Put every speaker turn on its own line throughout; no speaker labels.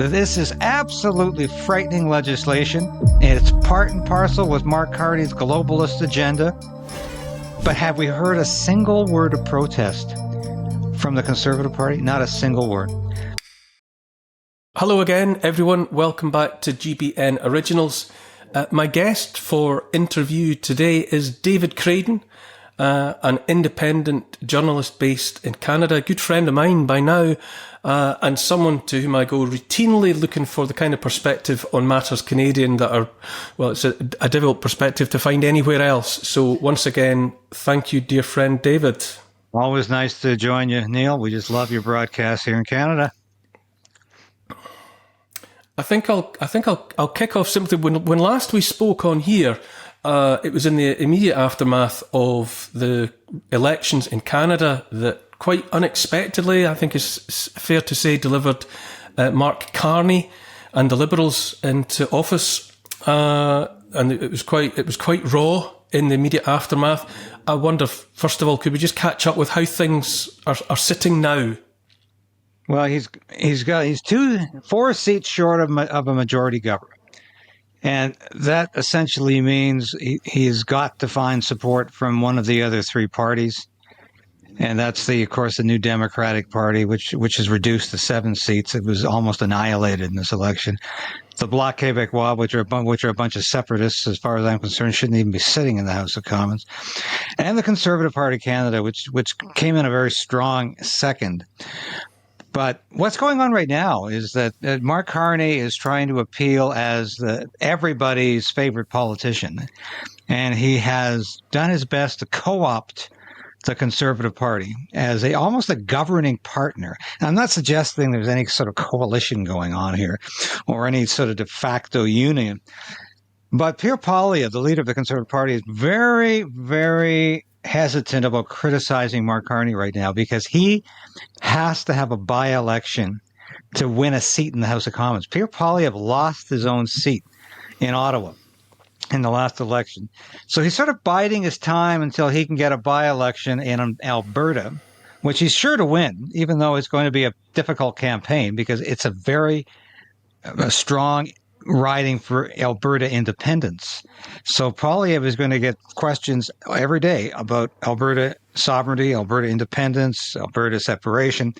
This is absolutely frightening legislation, and it's part and parcel with Mark Carney's globalist agenda. But have we heard a single word of protest from the Conservative Party? Not a single word.
Hello again, everyone. Welcome back to GBN Originals. My guest for interview today is David Krayden, an independent journalist based in Canada, a good friend of mine by now, and someone to whom I go routinely looking for the kind of perspective on matters Canadian that are, well, it's a difficult perspective to find anywhere else. So once again, thank you, dear friend David.
Always nice to join you, Neil. We just love your broadcast here in Canada.
I think I'll kick off simply when last we spoke on here. It was in the immediate aftermath of the elections in Canada that quite unexpectedly, I think it's fair to say, delivered Mark Carney and the Liberals into office, and it was quite raw in the immediate aftermath. I wonder, first of all, could we just catch up with how things are sitting now?
Well, he's 4 seats short of a majority government. And that essentially means he's got to find support from one of the other three parties. And that's of course, the New Democratic Party, which is reduced to 7 seats. It was almost annihilated in this election. The Bloc Québécois, which are a bunch of separatists, as far as I'm concerned, shouldn't even be sitting in the House of Commons. And the Conservative Party Canada, which came in a very strong second. But what's going on right now is that Mark Carney is trying to appeal as everybody's favorite politician. And he has done his best to co-opt the Conservative Party as almost a governing partner. And I'm not suggesting there's any sort of coalition going on here or any sort of de facto union. But Pierre Poilievre, the leader of the Conservative Party, is very, very hesitant about criticizing Mark Carney right now because he has to have a by-election to win a seat in the House of Commons. Pierre Poilievre lost his own seat in Ottawa in the last election. So he's sort of biding his time until he can get a by-election in Alberta, which he's sure to win, even though it's going to be a difficult campaign because it's a very strong riding for Alberta independence. So Poilievre is going to get questions every day about Alberta sovereignty, Alberta independence, Alberta separation.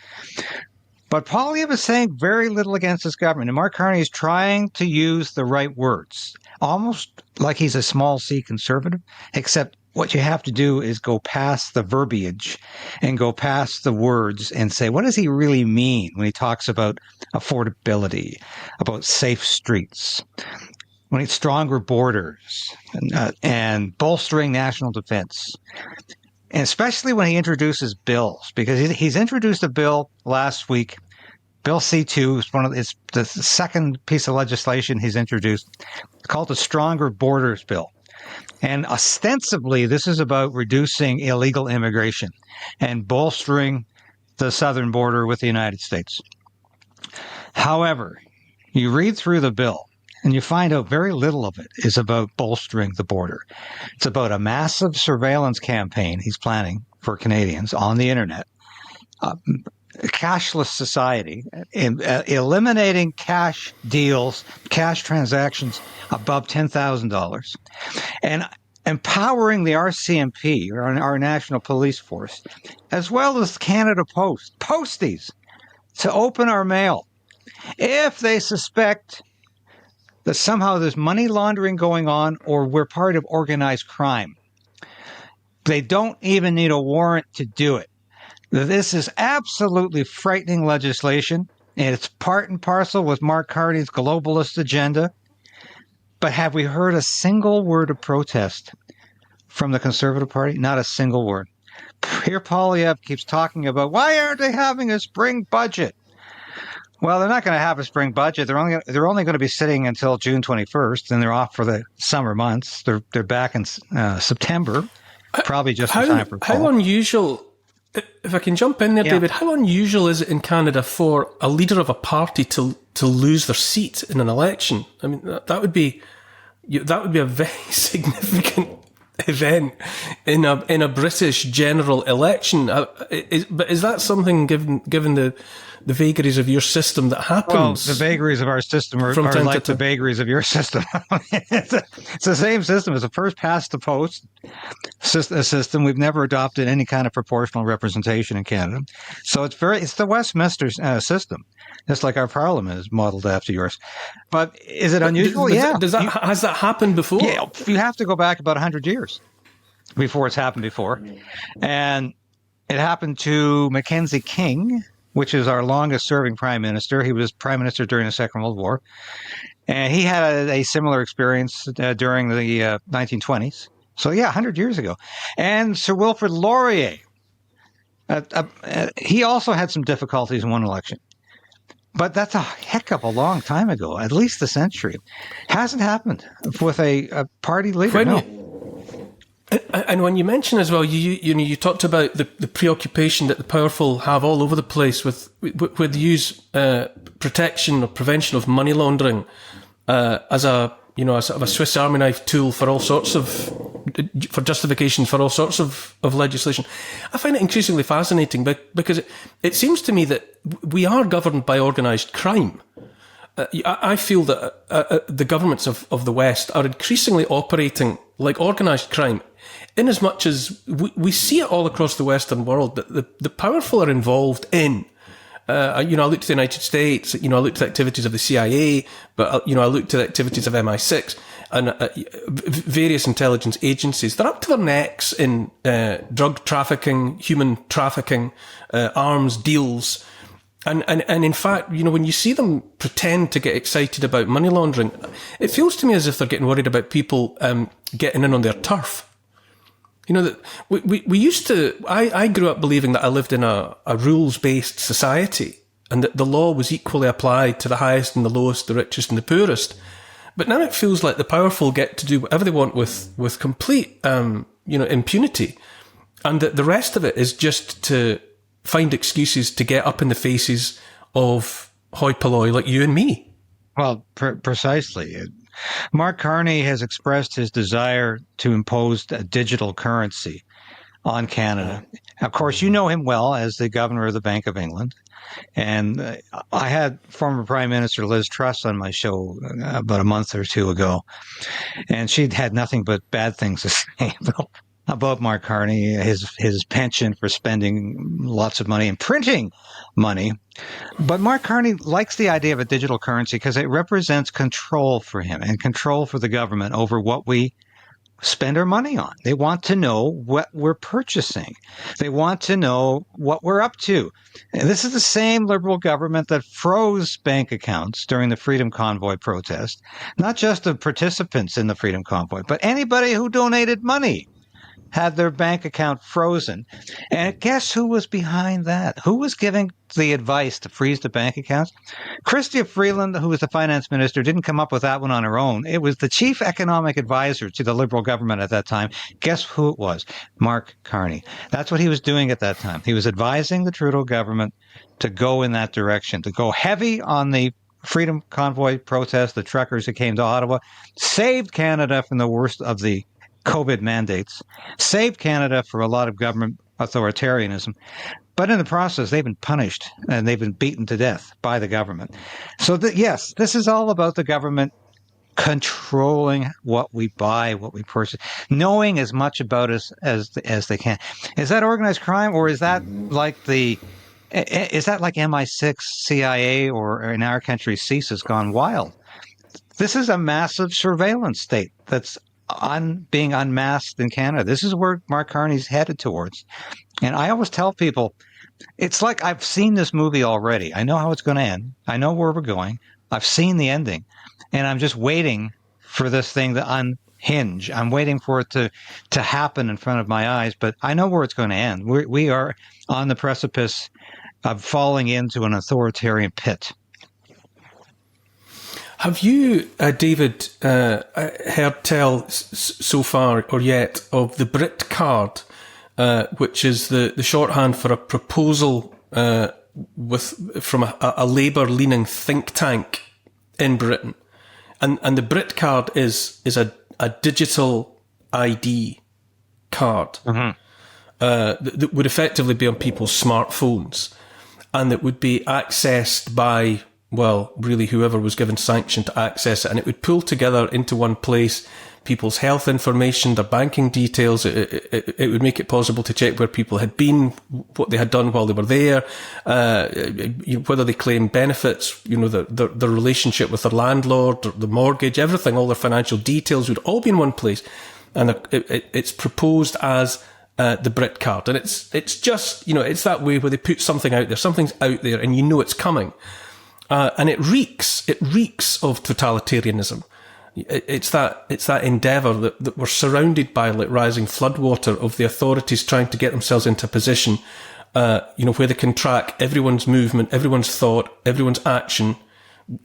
But Poilievre is saying very little against his government. And Mark Carney is trying to use the right words, almost like he's a small C conservative, except what you have to do is go past the verbiage and go past the words and say, what does he really mean when he talks about affordability, about safe streets, when it's stronger borders and bolstering national defense? And especially when he introduces bills, because he's introduced a bill last week, Bill C2 is the second piece of legislation he's introduced. It's called the Stronger Borders Bill. And ostensibly, this is about reducing illegal immigration and bolstering the southern border with the United States. However, you read through the bill and you find out very little of it is about bolstering the border. It's about a massive surveillance campaign he's planning for Canadians on the internet, a cashless society, eliminating cash deals, cash transactions above $10,000, and empowering the RCMP, or our National Police Force, as well as Canada Post, posties, to open our mail if they suspect that somehow there's money laundering going on or we're part of organized crime. They don't even need a warrant to do it. This is absolutely frightening legislation, and it's part and parcel with Mark Carney's globalist agenda. But have we heard a single word of protest from the Conservative Party? Not a single word. Pierre Poilievre keeps talking about, why aren't they having a spring budget? Well, they're not going to have a spring budget. They're only going to be sitting until June 21st, and they're off for the summer months. They're back in September, probably just in time for fall.
How unusual, if I can jump in there, yeah. David, how unusual is it in Canada for a leader of a party to lose their seat in an election? I mean, that would be a very significant event in a British general election. But is that something, given the the vagaries of your system that happens.
Well, the vagaries of our system are like the vagaries of your system. It's the same system. It's a first past the post system. We've never adopted any kind of proportional representation in Canada. So it's the Westminster system. Just like our parliament is modeled after yours. But is it unusual?
Has that happened before?
Yeah, you have to go back about 100 years before it's happened before. And it happened to Mackenzie King, which is our longest serving prime minister. He was prime minister during the Second World War. And he had a similar experience during the 1920s. So, 100 years ago. And Sir Wilfrid Laurier, he also had some difficulties in one election. But that's a heck of a long time ago, at least a century. Hasn't happened with a party leader. No.
And when you mention as well, you talked about the preoccupation that the powerful have all over the place with use protection or prevention of money laundering as a sort of a Swiss Army knife tool for all sorts of justification for all sorts of legislation. I find it increasingly fascinating because it seems to me that we are governed by organised crime. I feel that the governments of the West are increasingly operating like organised crime, in as much as we see it all across the Western world that the powerful are involved in. I looked at the United States, I looked at the activities of the CIA, but, I looked at the activities of MI6 and various intelligence agencies. They're up to their necks in drug trafficking, human trafficking, arms deals. And in fact, when you see them pretend to get excited about money laundering, it feels to me as if they're getting worried about people getting in on their turf. That we used to, I grew up believing that I lived in a rules-based society and that the law was equally applied to the highest and the lowest, the richest and the poorest. But now it feels like the powerful get to do whatever they want with complete, impunity. And that the rest of it is just to find excuses to get up in the faces of hoi polloi like you and me.
Well, precisely. Mark Carney has expressed his desire to impose a digital currency on Canada. Of course, you know him well as the governor of the Bank of England. And I had former Prime Minister Liz Truss on my show about a month or two ago. And she'd had nothing but bad things to say about Mark Carney, his penchant for spending lots of money and printing money. But Mark Carney likes the idea of a digital currency because it represents control for him and control for the government over what we spend our money on. They want to know what we're purchasing. They want to know what we're up to. And this is the same Liberal government that froze bank accounts during the Freedom Convoy protest, not just the participants in the Freedom Convoy, but anybody who donated money had their bank account frozen. And guess who was behind that? Who was giving the advice to freeze the bank accounts? Chrystia Freeland, who was the finance minister, didn't come up with that one on her own. It was the chief economic advisor to the Liberal government at that time. Guess who it was? Mark Carney. That's what he was doing at that time. He was advising the Trudeau government to go in that direction, to go heavy on the Freedom Convoy protest, the truckers who came to Ottawa, saved Canada from the worst of the COVID mandates, saved Canada for a lot of government authoritarianism. But in the process, they've been punished and they've been beaten to death by the government. So, yes, this is all about the government controlling what we buy, what we purchase, knowing as much about us as they can. Is that organized crime, or is that like MI6, CIA, or in our country, CISA's gone wild? This is a massive surveillance state that's being unmasked in Canada. This is where Mark Carney's headed towards. And I always tell people, it's like I've seen this movie already. I know how it's going to end. I know where we're going. I've seen the ending. And I'm just waiting for this thing to unhinge. I'm waiting for it to happen in front of my eyes. But I know where it's going to end. We are on the precipice of falling into an authoritarian pit.
Have you, David, heard tell so far or yet of the Brit Card, which is the shorthand for a proposal from a Labour-leaning think tank in Britain, and the Brit Card is a digital ID card that would effectively be on people's smartphones. and that would be accessed by, well, really whoever was given sanction to access it. And it would pull together into one place people's health information, their banking details. It would make it possible to check where people had been, what they had done while they were there, whether they claimed benefits, their relationship with their landlord, the mortgage, everything, all their financial details would all be in one place. And it's proposed as the Brit Card. And it's just, it's that way where they put something out there, something's out there and it's coming. And it reeks of totalitarianism. It's that endeavour that we're surrounded by, like rising floodwater of the authorities trying to get themselves into a position, where they can track everyone's movement, everyone's thought, everyone's action,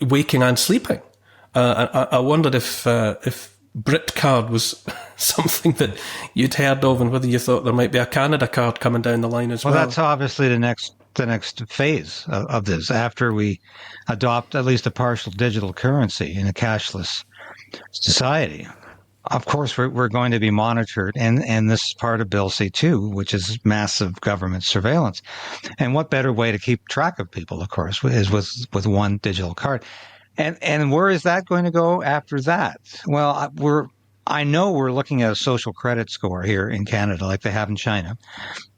waking and sleeping. I wondered if Brit Card was something that you'd heard of, and whether you thought there might be a Canada card coming down the line as well.
Well, that's obviously the next phase of this, after we adopt at least a partial digital currency in a cashless society. Of course, we're going to be monitored, and this is part of Bill C2, which is massive government surveillance. And what better way to keep track of people, of course, is with one digital card. And where is that going to go after that? Well, I know we're looking at a social credit score here in Canada, like they have in China,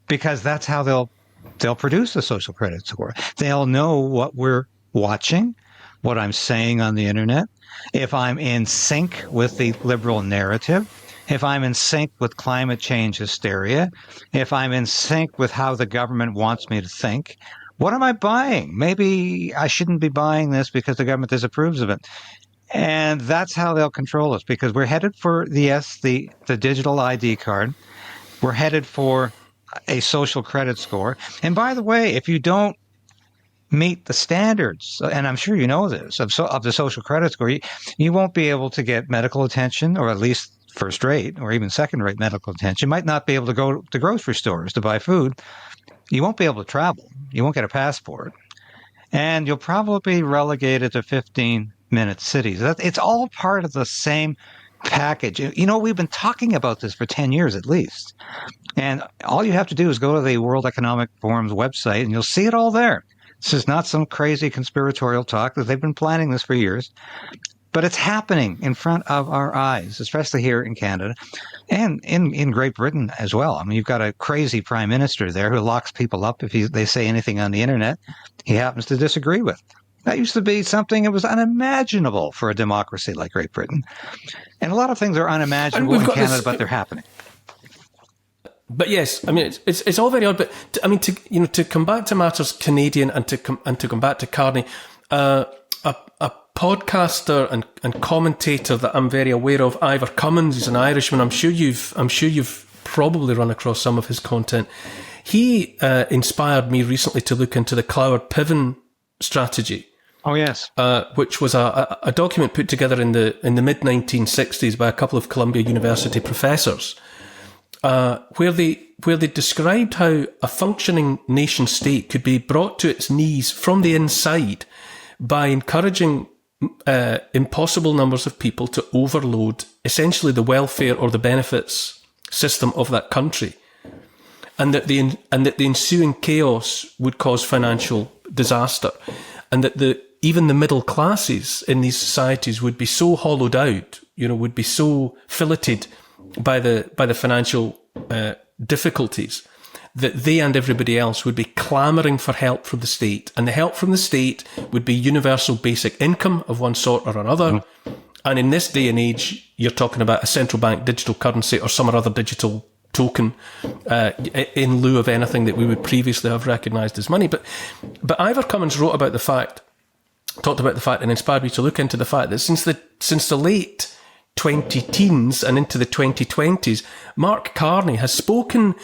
because that's how they'll produce a social credit score. They'll know what we're watching, what I'm saying on the internet, if I'm in sync with the liberal narrative, if I'm in sync with climate change hysteria, if I'm in sync with how the government wants me to think. What am I buying? Maybe I shouldn't be buying this because the government disapproves of it. And that's how they'll control us, because we're headed for the digital ID card. We're headed for a social credit score. And by the way, if you don't meet the standards, and I'm sure you know this, of the social credit score, you won't be able to get medical attention, or at least first rate or even second rate medical attention. You might not be able to go to grocery stores to buy food. You won't be able to travel. You won't get a passport. And you'll probably be relegated to 15-minute cities. It's all part of the same package. We've been talking about this for 10 years at least. And all you have to do is go to the World Economic Forum's website, and you'll see it all there. This is not some crazy conspiratorial talk. They've been planning this for years. But it's happening in front of our eyes, especially here in Canada and in Great Britain as well. I mean, you've got a crazy prime minister there who locks people up if they say anything on the internet he happens to disagree with. That used to be something that was unimaginable for a democracy like Great Britain. And a lot of things are unimaginable in Canada, but they're happening.
But yes, I mean, it's all very odd. But to come back to matters Canadian and to come back to Carney, a podcaster and commentator that I'm very aware of, Ivor Cumins, he's an Irishman. I'm sure you've probably run across some of his content. He inspired me recently to look into the Cloward-Piven strategy.
Oh yes,
which was a document put together in the mid 1960s by a couple of Columbia University professors, where they described how a functioning nation state could be brought to its knees from the inside by encouraging impossible numbers of people to overload essentially the welfare or the benefits system of that country, and that the ensuing chaos would cause financial disaster, and that even the middle classes in these societies would be so hollowed out, would be so filleted by the financial difficulties, that they and everybody else would be clamouring for help from the state. And the help from the state would be universal basic income of one sort or another. Mm. And in this day and age, you're talking about a central bank digital currency or some other digital token in lieu of anything that we would previously have recognised as money. But Ivor Cumins talked about the fact and inspired me to look into the fact that since the late 20-teens and into the 2020s, Mark Carney has spoken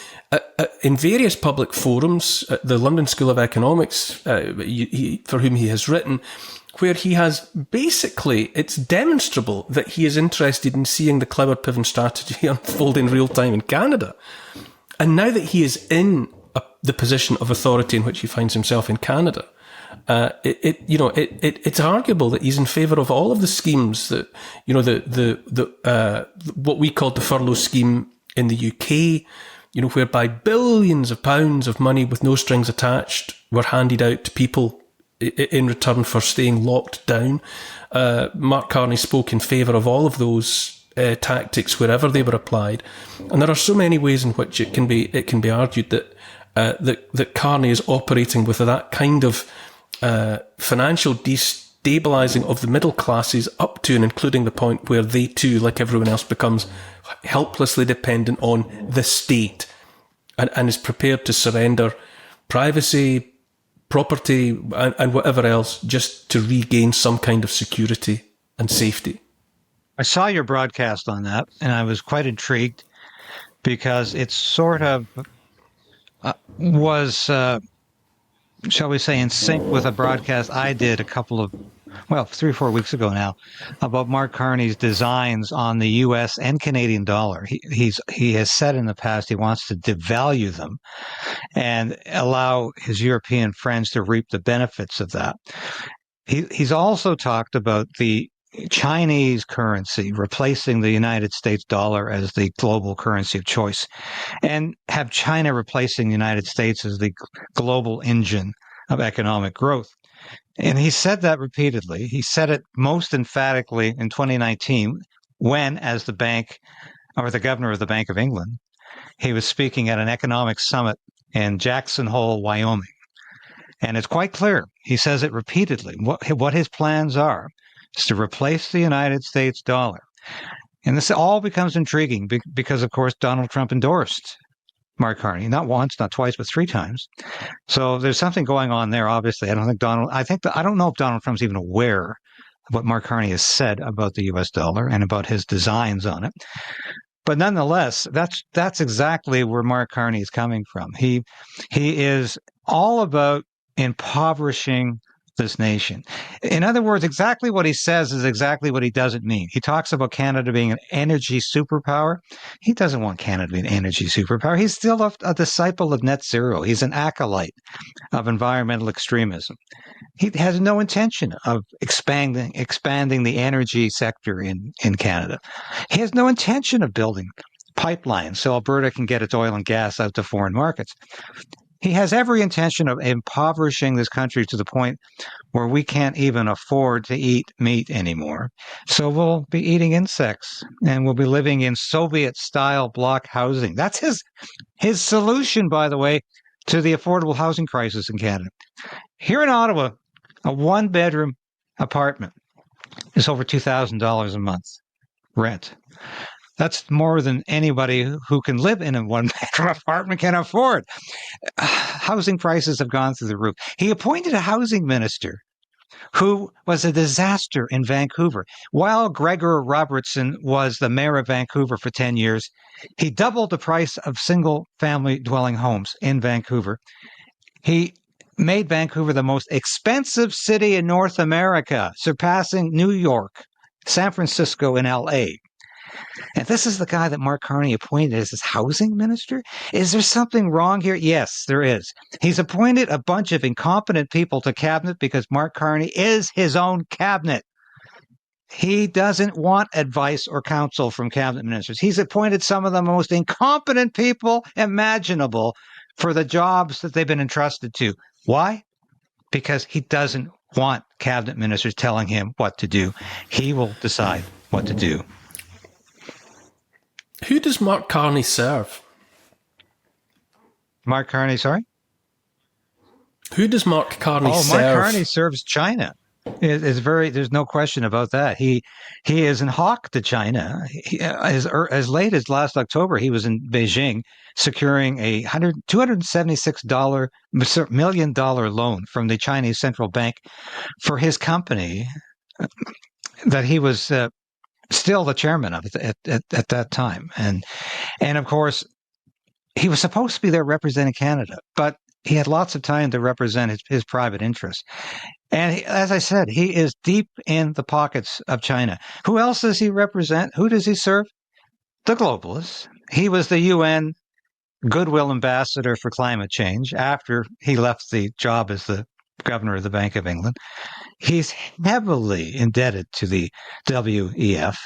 in various public forums at the London School of Economics, for whom he has written, where he has basically, it's demonstrable that he is interested in seeing the Cloward-Piven strategy unfold in real time in Canada. And now that he is in the position of authority in which he finds himself in Canada, it's arguable that he's in favour of all of the schemes that, what we called the furlough scheme in the UK, whereby billions of pounds of money with no strings attached were handed out to people in return for staying locked down. Mark Carney spoke in favour of all of those tactics wherever they were applied, and there are so many ways in which it can be argued that Carney is operating with that kind of financial destabilising of the middle classes up to and including the point where they too, like everyone else, becomes helplessly dependent on the state and is prepared to surrender privacy, property, and whatever else just to regain some kind of security and safety.
I saw your broadcast on that, and I was quite intrigued because it sort of was, shall we say, in sync with a broadcast I did 3 or 4 weeks ago now, about Mark Carney's designs on the U.S. and Canadian dollar. He has said in the past he wants to devalue them and allow his European friends to reap the benefits of that. He's also talked about the Chinese currency replacing the United States dollar as the global currency of choice, and have China replacing the United States as the global engine of economic growth. And he said that repeatedly. He said it most emphatically in 2019 when, as the governor of the Bank of England, he was speaking at an economic summit in Jackson Hole, Wyoming. And it's quite clear. He says it repeatedly. What his plans are is to replace the United States dollar. And this all becomes intriguing because, of course, Donald Trump endorsed Mark Carney, not once, not twice, but 3 times. So there's something going on there. Obviously, I don't know if Donald Trump's even aware of what Mark Carney has said about the U.S. dollar and about his designs on it. But nonetheless, that's exactly where Mark Carney is coming from. He is all about impoverishing this nation. In other words, exactly what he says is exactly what he doesn't mean. He talks about Canada being an energy superpower. He doesn't want Canada to be an energy superpower. He's still a disciple of net zero. He's an acolyte of environmental extremism. He has no intention of expanding the energy sector in Canada. He has no intention of building pipelines so Alberta can get its oil and gas out to foreign markets. He has every intention of impoverishing this country to the point where we can't even afford to eat meat anymore. So we'll be eating insects and we'll be living in Soviet-style block housing. That's his solution, by the way, to the affordable housing crisis in Canada. Here in Ottawa, a 1-bedroom apartment is over $2,000 a month rent. That's more than anybody who can live in a 1-bedroom apartment can afford. Housing prices have gone through the roof. He appointed a housing minister who was a disaster in Vancouver. While Gregor Robertson was the mayor of Vancouver for 10 years, he doubled the price of single-family dwelling homes in Vancouver. He made Vancouver the most expensive city in North America, surpassing New York, San Francisco, and L.A. And this is the guy that Mark Carney appointed as his housing minister? Is there something wrong here? Yes, there is. He's appointed a bunch of incompetent people to cabinet because Mark Carney is his own cabinet. He doesn't want advice or counsel from cabinet ministers. He's appointed some of the most incompetent people imaginable for the jobs that they've been entrusted to. Why? Because he doesn't want cabinet ministers telling him what to do. He will decide what to do.
Who does Mark Carney serve?
Mark Carney, sorry?
Who does Mark Carney serve?
Mark Carney serves China. There's no question about that. He is in hawk to China. As late as last October, he was in Beijing securing a $276 million loan from the Chinese central bank for his company that he was still the chairman of at that time. And of course, he was supposed to be there representing Canada, but he had lots of time to represent his private interests. And as I said, he is deep in the pockets of China. Who else does he represent? Who does he serve? The globalists. He was the UN Goodwill Ambassador for Climate Change after he left the job as the governor of the Bank of England. He's heavily indebted to the WEF.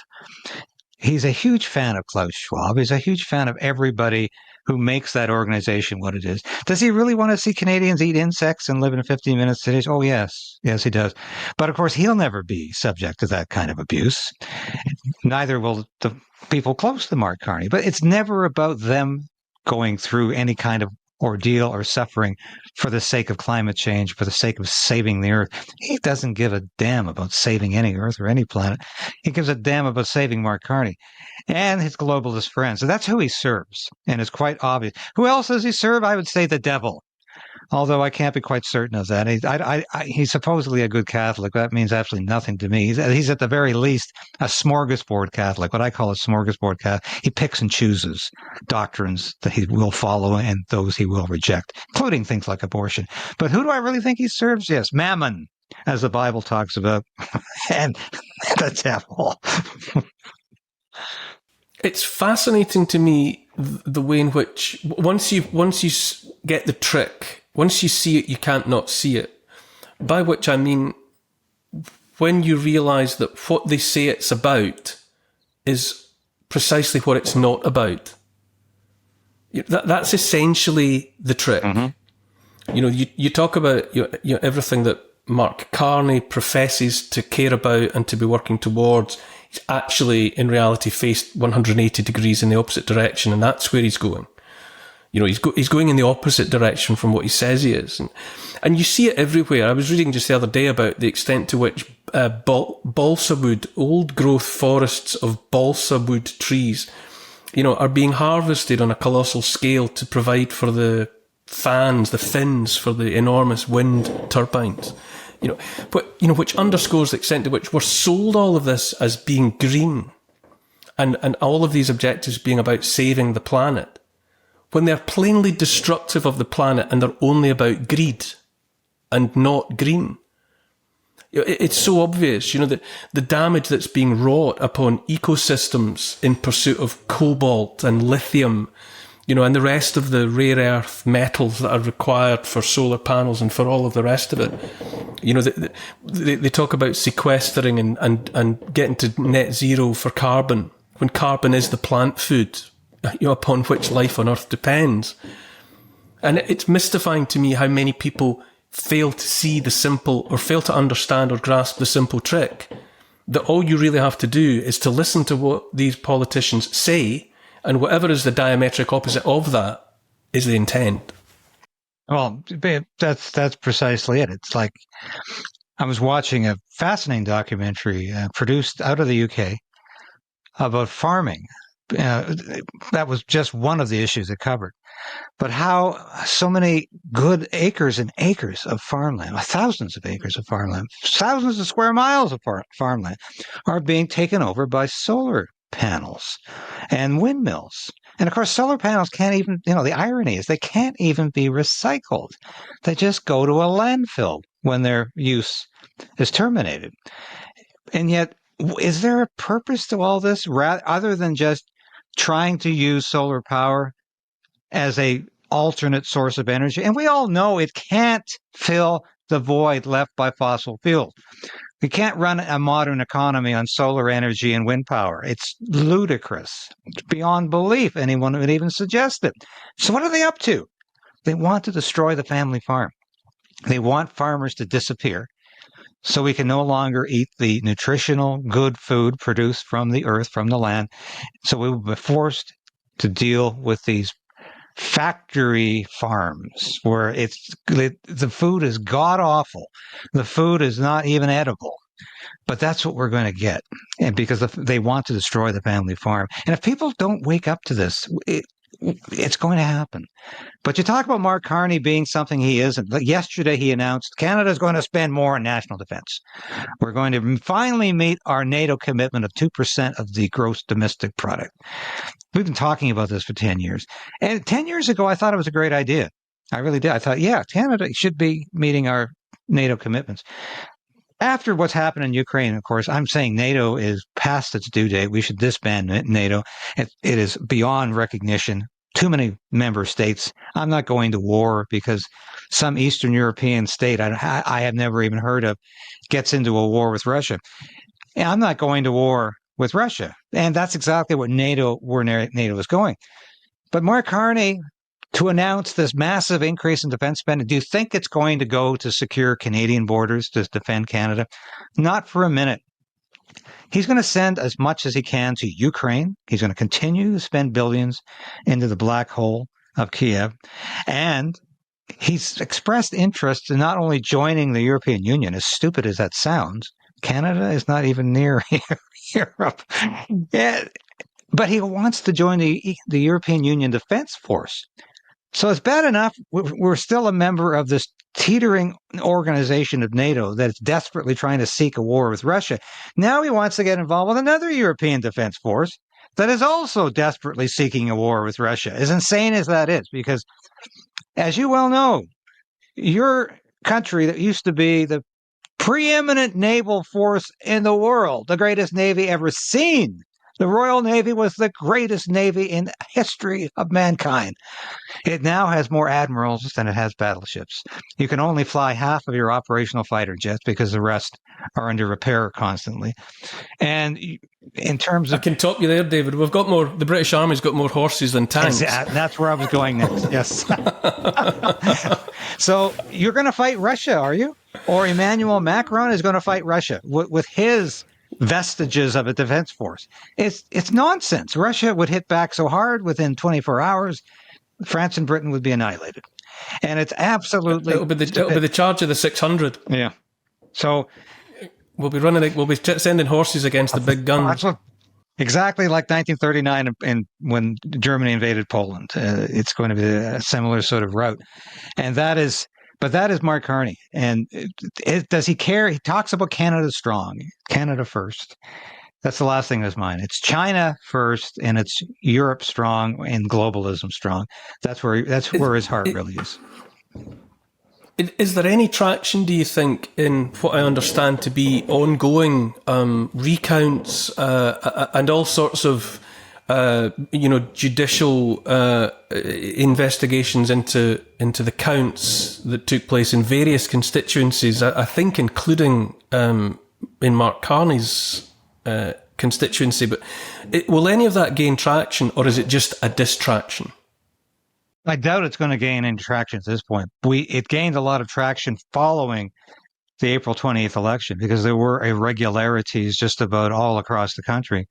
He's a huge fan of Klaus Schwab. He's a huge fan of everybody who makes that organization what it is. Does he really want to see Canadians eat insects and live in 15-minute cities? Oh, yes. Yes, he does. But of course, he'll never be subject to that kind of abuse. Neither will the people close to Mark Carney. But it's never about them going through any kind of ordeal or suffering for the sake of climate change, for the sake of saving the earth. He doesn't give a damn about saving any earth or any planet. He gives a damn about saving Mark Carney and his globalist friends. So that's who he serves. And it's quite obvious. Who else does he serve? I would say the devil. Although I can't be quite certain of that. He's supposedly a good Catholic. That means absolutely nothing to me. He's at the very least a smorgasbord Catholic, what I call a smorgasbord Catholic. He picks and chooses doctrines that he will follow and those he will reject, including things like abortion. But who do I really think he serves? Yes, Mammon, as the Bible talks about, and the devil.
It's fascinating to me the way in which once you get the trick, once you see it, you can't not see it. By which I mean, when you realise that what they say it's about is precisely what it's not about. That's essentially the trick. Mm-hmm. You talk about everything that Mark Carney professes to care about and to be working towards. He's actually, in reality, faced 180 degrees in the opposite direction, and that's where he's going. He's going in the opposite direction from what he says he is. And you see it everywhere. I was reading just the other day about the extent to which balsa wood, old growth forests of balsa wood trees, are being harvested on a colossal scale to provide for the fans, the fins for the enormous wind turbines. Which underscores the extent to which we're sold all of this as being green and all of these objectives being about saving the planet, when they're plainly destructive of the planet and they're only about greed and not green. It's so obvious, that the damage that's being wrought upon ecosystems in pursuit of cobalt and lithium, and the rest of the rare earth metals that are required for solar panels and for all of the rest of it. They talk about sequestering and getting to net zero for carbon, when carbon is the plant food, upon which life on Earth depends. And it's mystifying to me how many people fail to see the simple, or fail to understand or grasp the simple trick, that all you really have to do is to listen to what these politicians say, and whatever is the diametric opposite of that is the intent.
Well, that's precisely it. It's like I was watching a fascinating documentary produced out of the UK about farming. That was just one of the issues it covered. But how so many good acres and acres of farmland, thousands of acres of farmland, thousands of square miles of farmland are being taken over by solar panels and windmills. And of course, solar panels can't even, the irony is they can't even be recycled. They just go to a landfill when their use is terminated. And yet, is there a purpose to all this other than just trying to use solar power as a alternate source of energy? And we all know it can't fill the void left by fossil fuels. We can't run a modern economy on solar energy and wind power. It's ludicrous. It's beyond belief anyone would even suggest it. So what are they up to? They want to destroy the family farm. They want farmers to disappear so we can no longer eat the nutritional, good food produced from the earth, from the land. So we will be forced to deal with these factory farms where the food is god awful. The food is not even edible, but that's what we're going to get. And because they want to destroy the family farm. And if people don't wake up to this, it's going to happen. But you talk about Mark Carney being something he isn't. Yesterday he announced Canada is going to spend more on national defense. We're going to finally meet our NATO commitment of 2% of the gross domestic product. We've been talking about this for 10 years. And 10 years ago, I thought it was a great idea. I really did. I thought, yeah, Canada should be meeting our NATO commitments. After what's happened in Ukraine, of course, I'm saying NATO is past its due date. We should disband NATO. It is beyond recognition. Too many member states. I'm not going to war because some Eastern European state I have never even heard of gets into a war with Russia. And I'm not going to war with Russia. And that's exactly what where NATO is going. But Mark Carney, to announce this massive increase in defense spending, do you think it's going to go to secure Canadian borders to defend Canada? Not for a minute. He's going to send as much as he can to Ukraine. He's going to continue to spend billions into the black hole of Kiev. And he's expressed interest in not only joining the European Union, as stupid as that sounds. Canada is not even near Europe. Yeah, but he wants to join the European Union Defense Force. So it's bad enough we're still a member of this teetering organization of NATO that's desperately trying to seek a war with Russia. Now he wants to get involved with another European Defense Force that is also desperately seeking a war with Russia. As insane as that is, because as you well know, your country that used to be the preeminent naval force in the world, the greatest navy ever seen. The Royal Navy was the greatest navy in the history of mankind. It now has more admirals than it has battleships. You can only fly half of your operational fighter jets because the rest are under repair constantly. And in terms of...
I can top you there, David. We've got more... The British Army's got more horses than tanks.
That's where I was going next, yes. So you're going to fight Russia, are you? Or Emmanuel Macron is going to fight Russia with his vestiges of a defense force. It's nonsense. Russia would hit back so hard within 24 hours, France and Britain would be annihilated. And it's absolutely...
It'll be the charge of the 600.
Yeah. So...
We'll be sending horses against the big guns.
Exactly like 1939 and when Germany invaded Poland. It's going to be a similar sort of route. And that is Mark Carney. And does he care? He talks about Canada strong, Canada first. That's the last thing on his mind. It's China first, and it's Europe strong and globalism strong. That's where his heart really is.
Is there any traction, do you think, in what I understand to be ongoing recounts and all sorts of judicial investigations into the counts that took place in various constituencies? I think including in Mark Carney's constituency. But will any of that gain traction, or is it just a distraction?
I doubt it's going to gain any traction at this point. It gained a lot of traction following the April 28th election because there were irregularities just about all across the country.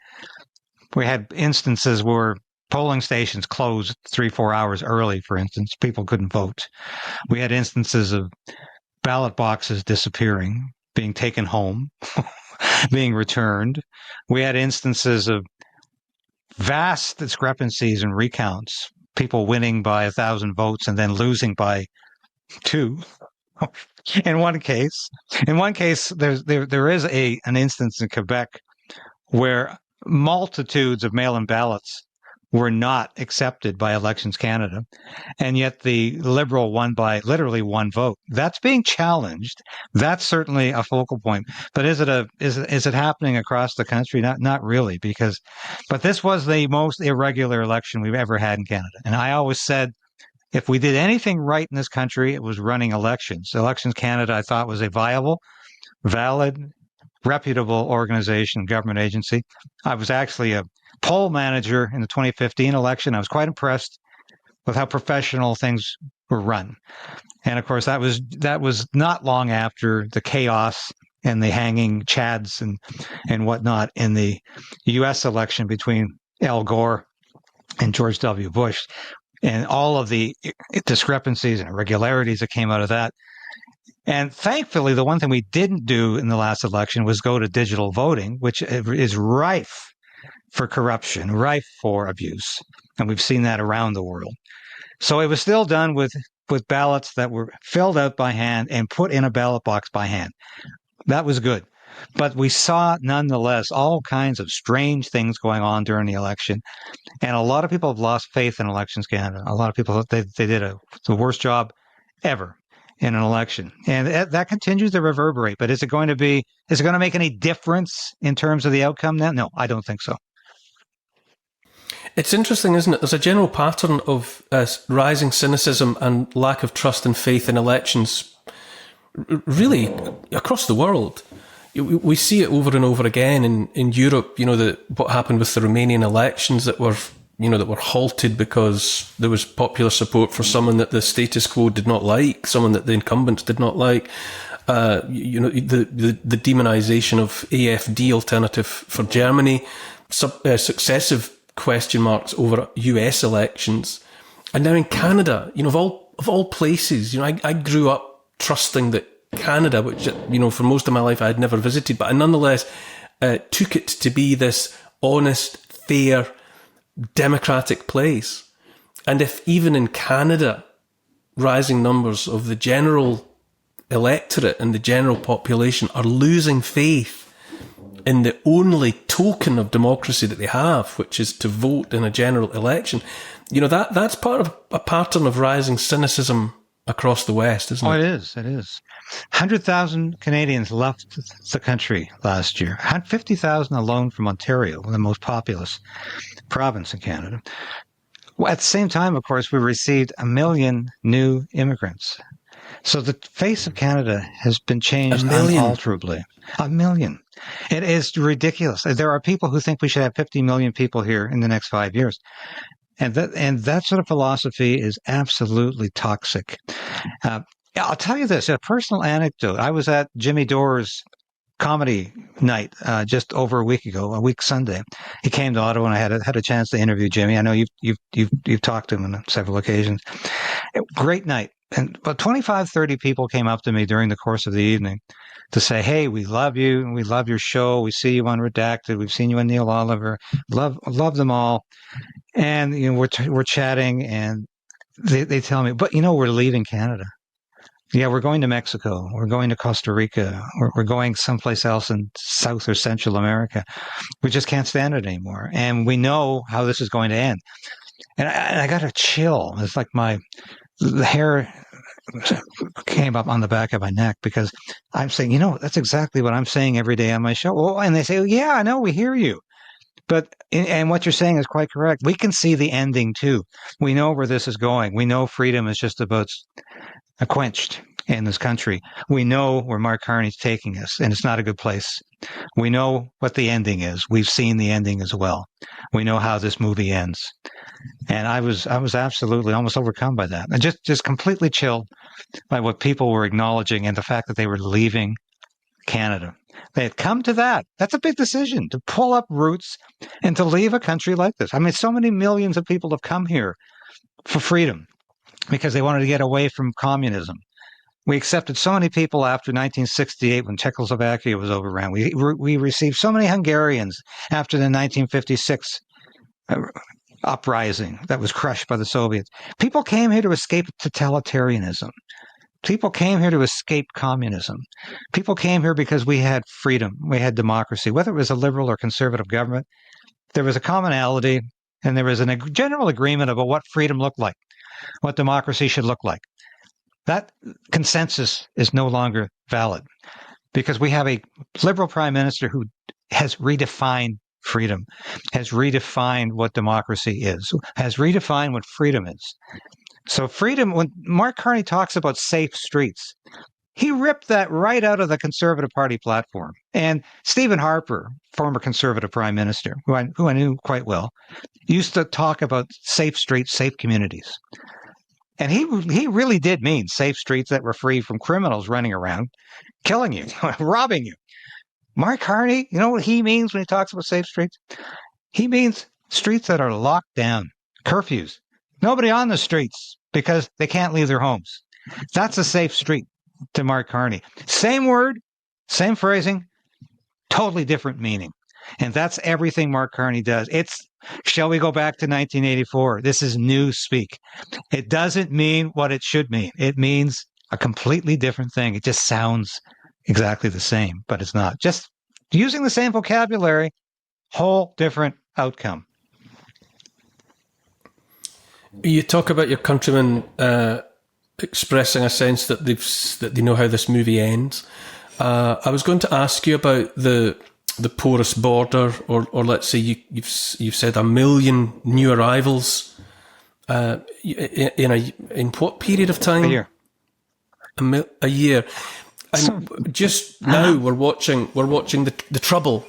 We had instances where polling stations closed 3-4 hours early, for instance. People couldn't vote. We had instances of ballot boxes disappearing, being taken home, being returned. We had instances of vast discrepancies in recounts. People winning by 1,000 votes and then losing by 2. In one case, there is an instance in Quebec where multitudes of mail-in ballots were not accepted by Elections Canada, and yet the Liberal won by literally 1 vote. That's being challenged. That's certainly a focal point. But is it happening across the country? Not really, but this was the most irregular election we've ever had in Canada. And I always said, if we did anything right in this country, it was running elections. Elections Canada, I thought, was a viable, valid, reputable organization, government agency. I was actually a poll manager in the 2015 election. I was quite impressed with how professional things were run. And of course, that was not long after the chaos and the hanging chads and whatnot in the U.S. election between Al Gore and George W. Bush, and all of the discrepancies and irregularities that came out of that. And thankfully, the one thing we didn't do in the last election was go to digital voting, which is rife for corruption, rife for abuse. And we've seen that around the world. So it was still done with ballots that were filled out by hand and put in a ballot box by hand. That was good. But we saw, nonetheless, all kinds of strange things going on during the election. And a lot of people have lost faith in Elections Canada. A lot of people, they did the worst job ever in an election. And that continues to reverberate. But is it going to make any difference in terms of the outcome then? No, I don't think so.
It's interesting, isn't it? There's a general pattern of rising cynicism and lack of trust and faith in elections, really across the world. We see it over and over again in Europe. What happened with the Romanian elections that were that were halted because there was popular support for someone that the status quo did not like, someone that the incumbents did not like. The demonization of AfD, Alternative for Germany, successive question marks over US elections. And now in Canada, of all places, I grew up trusting that Canada, which, for most of my life I had never visited, but I nonetheless took it to be this honest, fair, democratic place. And if even in Canada, rising numbers of the general electorate and the general population are losing faith in the only token of democracy that they have, which is to vote in a general election, that's part of a pattern of rising cynicism across the West, isn't it?
Oh, it is. It is. 100,000 Canadians left the country last year. 50,000 alone from Ontario, the most populous province in Canada. Well, at the same time, of course, we received 1 million new immigrants. So the face of Canada has been changed unalterably. 1 million. It is ridiculous. There are people who think we should have 50 million people here in the next 5 years. And that sort of philosophy is absolutely toxic. I'll tell you this, a personal anecdote. I was at Jimmy Dore's comedy night just over a week Sunday. He came to Ottawa, and I had a chance to interview Jimmy. I know you've talked to him on several occasions. Great night. And about 25, 30 people came up to me during the course of the evening to say, "Hey, we love you, and we love your show. We see you on Redacted. We've seen you on Neil Oliver. Love them all." And we're chatting, and they tell me, "But we're leaving Canada. Yeah, we're going to Mexico. We're going to Costa Rica. We're going someplace else in South or Central America. We just can't stand it anymore, and we know how this is going to end." And I got a chill. It's like the hair came up on the back of my neck, because I'm saying, that's exactly what I'm saying every day on my show. Oh, and they say, "Yeah, I know, we hear you." And what you're saying is quite correct. We can see the ending too. We know where this is going. We know freedom is just about quenched in this country. We know where Mark Carney's taking us, and it's not a good place. We know what the ending is. We've seen the ending as well. We know how this movie ends. And I was absolutely almost overcome by that. And just completely chilled by what people were acknowledging, and the fact that they were leaving Canada. They had come to that. That's a big decision, to pull up roots and to leave a country like this. I mean, so many millions of people have come here for freedom because they wanted to get away from communism. We accepted so many people after 1968 when Czechoslovakia was overrun. We received so many Hungarians after the 1956 uprising that was crushed by the Soviets. People came here to escape totalitarianism. People came here to escape communism. People came here because we had freedom. We had democracy. Whether it was a liberal or conservative government, there was a commonality, and there was a general agreement about what freedom looked like, what democracy should look like. That consensus is no longer valid because we have a liberal prime minister who has redefined freedom, has redefined what democracy is, has redefined what freedom is. So freedom, when Mark Carney talks about safe streets, he ripped that right out of the Conservative Party platform. And Stephen Harper, former Conservative Prime Minister, who I knew quite well, used to talk about safe streets, safe communities. And he really did mean safe streets that were free from criminals running around, killing you, robbing you. Mark Carney, you know what he means when he talks about safe streets? He means streets that are locked down, curfews, nobody on the streets because they can't leave their homes. That's a safe street to Mark Carney. Same word, same phrasing, totally different meaning. And that's everything Mark Carney does. Shall we go back to 1984? This is new speak. It doesn't mean what it should mean. It means a completely different thing. It just sounds exactly the same, but it's not. Just using the same vocabulary, whole different outcome.
You talk about your countrymen expressing a sense that they know how this movie ends. I was going to ask you about the porous border, or let's say you've said 1 million new arrivals in what period of time?
A year.
A year. And just now we're watching the trouble,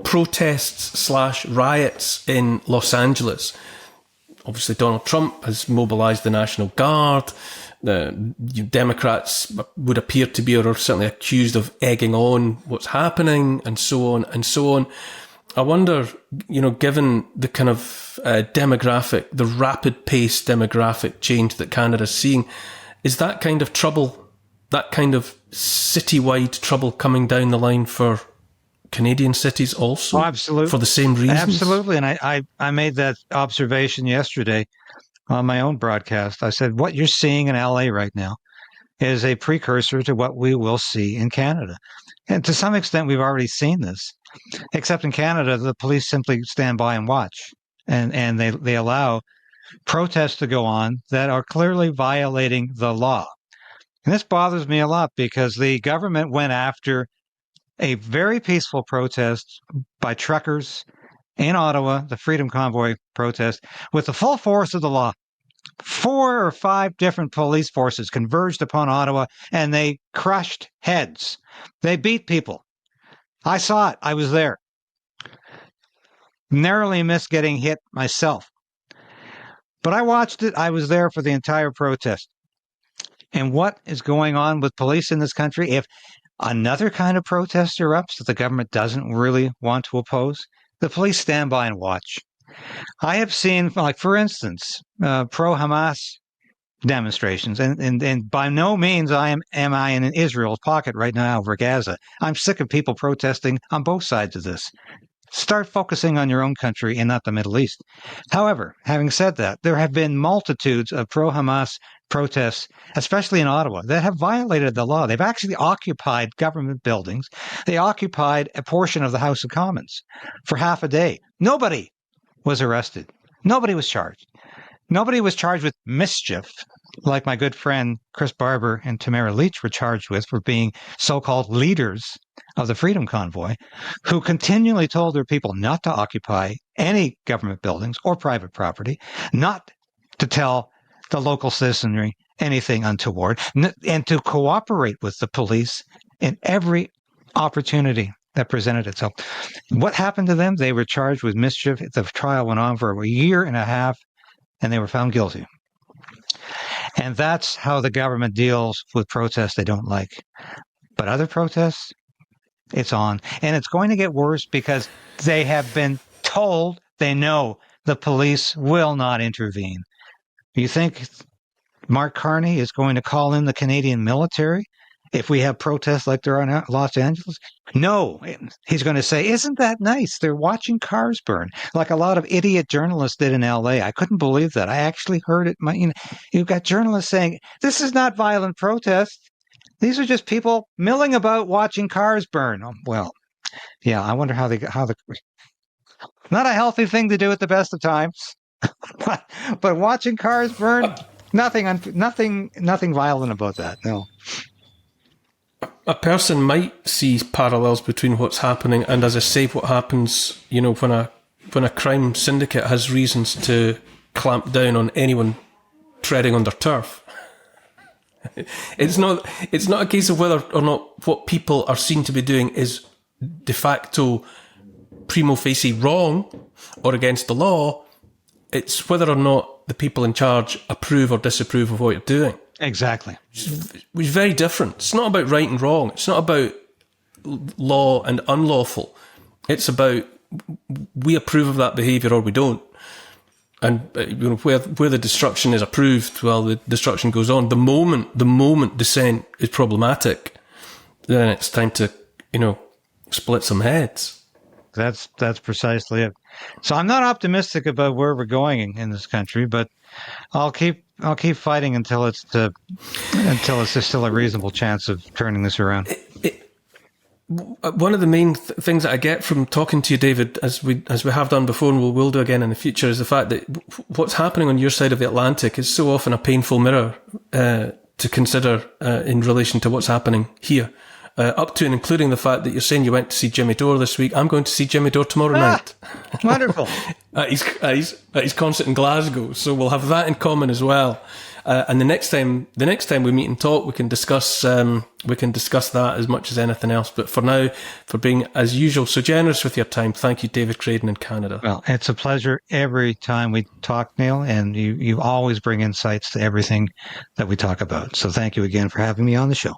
protests / riots in Los Angeles. obviously Donald Trump has mobilized the National Guard. The Democrats would appear to be, or are certainly accused of egging on what's happening, and so on and so on. I wonder, given the kind of the rapid pace demographic change that Canada's seeing, is that kind of trouble, that kind of citywide trouble coming down the line for Canadian cities also?
Oh, absolutely.
For the same reasons?
Absolutely. And I made that observation yesterday on my own broadcast. I said, what you're seeing in LA right now is a precursor to what we will see in Canada. And to some extent, we've already seen this, except in Canada, the police simply stand by and watch. And they allow protests to go on that are clearly violating the law. And this bothers me a lot because the government went after a very peaceful protest by truckers in Ottawa, the Freedom Convoy protest, with the full force of the law. 4 or 5 different police forces converged upon Ottawa, and they crushed heads. They beat people. I saw it. I was there. Narrowly missed getting hit myself. But I watched it. I was there for the entire protest. And what is going on with police in this country? If another kind of protest erupts that the government doesn't really want to oppose, the police stand by and watch. I have seen, like, for instance, pro-Hamas demonstrations, and by no means am I in Israel's pocket right now over Gaza. I'm sick of people protesting on both sides of this. Start focusing on your own country and not the Middle East. However, having said that, there have been multitudes of pro-Hamas protests, especially in Ottawa, that have violated the law. They've actually occupied government buildings. They occupied a portion of the House of Commons for half a day. Nobody was arrested. Nobody was charged. Nobody was charged with mischief, like my good friend Chris Barber and Tamara Leach were charged with for being so-called leaders of the Freedom Convoy, who continually told their people not to occupy any government buildings or private property, not to tell the local citizenry anything untoward, and to cooperate with the police in every opportunity that presented itself. What happened to them? They were charged with mischief. The trial went on for a year and a half, and they were found guilty. And that's how the government deals with protests they don't like. But other protests, it's on. And it's going to get worse because they have been told, they know the police will not intervene. You think Mark Carney is going to call in the Canadian military if we have protests like there are in Los Angeles? No. He's going to say, isn't that nice? They're watching cars burn, like a lot of idiot journalists did in LA. I couldn't believe that. I actually heard it. You've got journalists saying, this is not violent protest. These are just people milling about watching cars burn. Oh, well, yeah, I wonder how not a healthy thing to do at the best of times. But watching cars burn, nothing violent about that. No.
A person might see parallels between what's happening and, as I say, what happens, when a crime syndicate has reasons to clamp down on anyone treading on their turf. It's not a case of whether or not what people are seen to be doing is de facto primo facie wrong or against the law. It's whether or not the people in charge approve or disapprove of what you're doing.
Exactly.
Which is very different. It's not about right and wrong. It's not about law and unlawful. It's about we approve of that behaviour or we don't. And where the destruction is approved, well, the destruction goes on. The moment dissent is problematic, then it's time to split some heads.
That's precisely it. So I'm not optimistic about where we're going in this country, but I'll keep fighting until it's still a reasonable chance of turning this around.
One of the main things that I get from talking to you, David, as we have done before and we will do again in the future, is the fact that what's happening on your side of the Atlantic is so often a painful mirror to consider in relation to what's happening here. up to and including the fact that you're saying you went to see Jimmy Dore this week. I'm going to see Jimmy Dore tomorrow night.
Wonderful.
At his concert in Glasgow. So we'll have that in common as well. And the next time we meet and talk, we can discuss that as much as anything else. But for now, for being as usual so generous with your time, thank you, David Krayden in Canada.
Well, it's a pleasure every time we talk, Neil, and you always bring insights to everything that we talk about. So thank you again for having me on the show.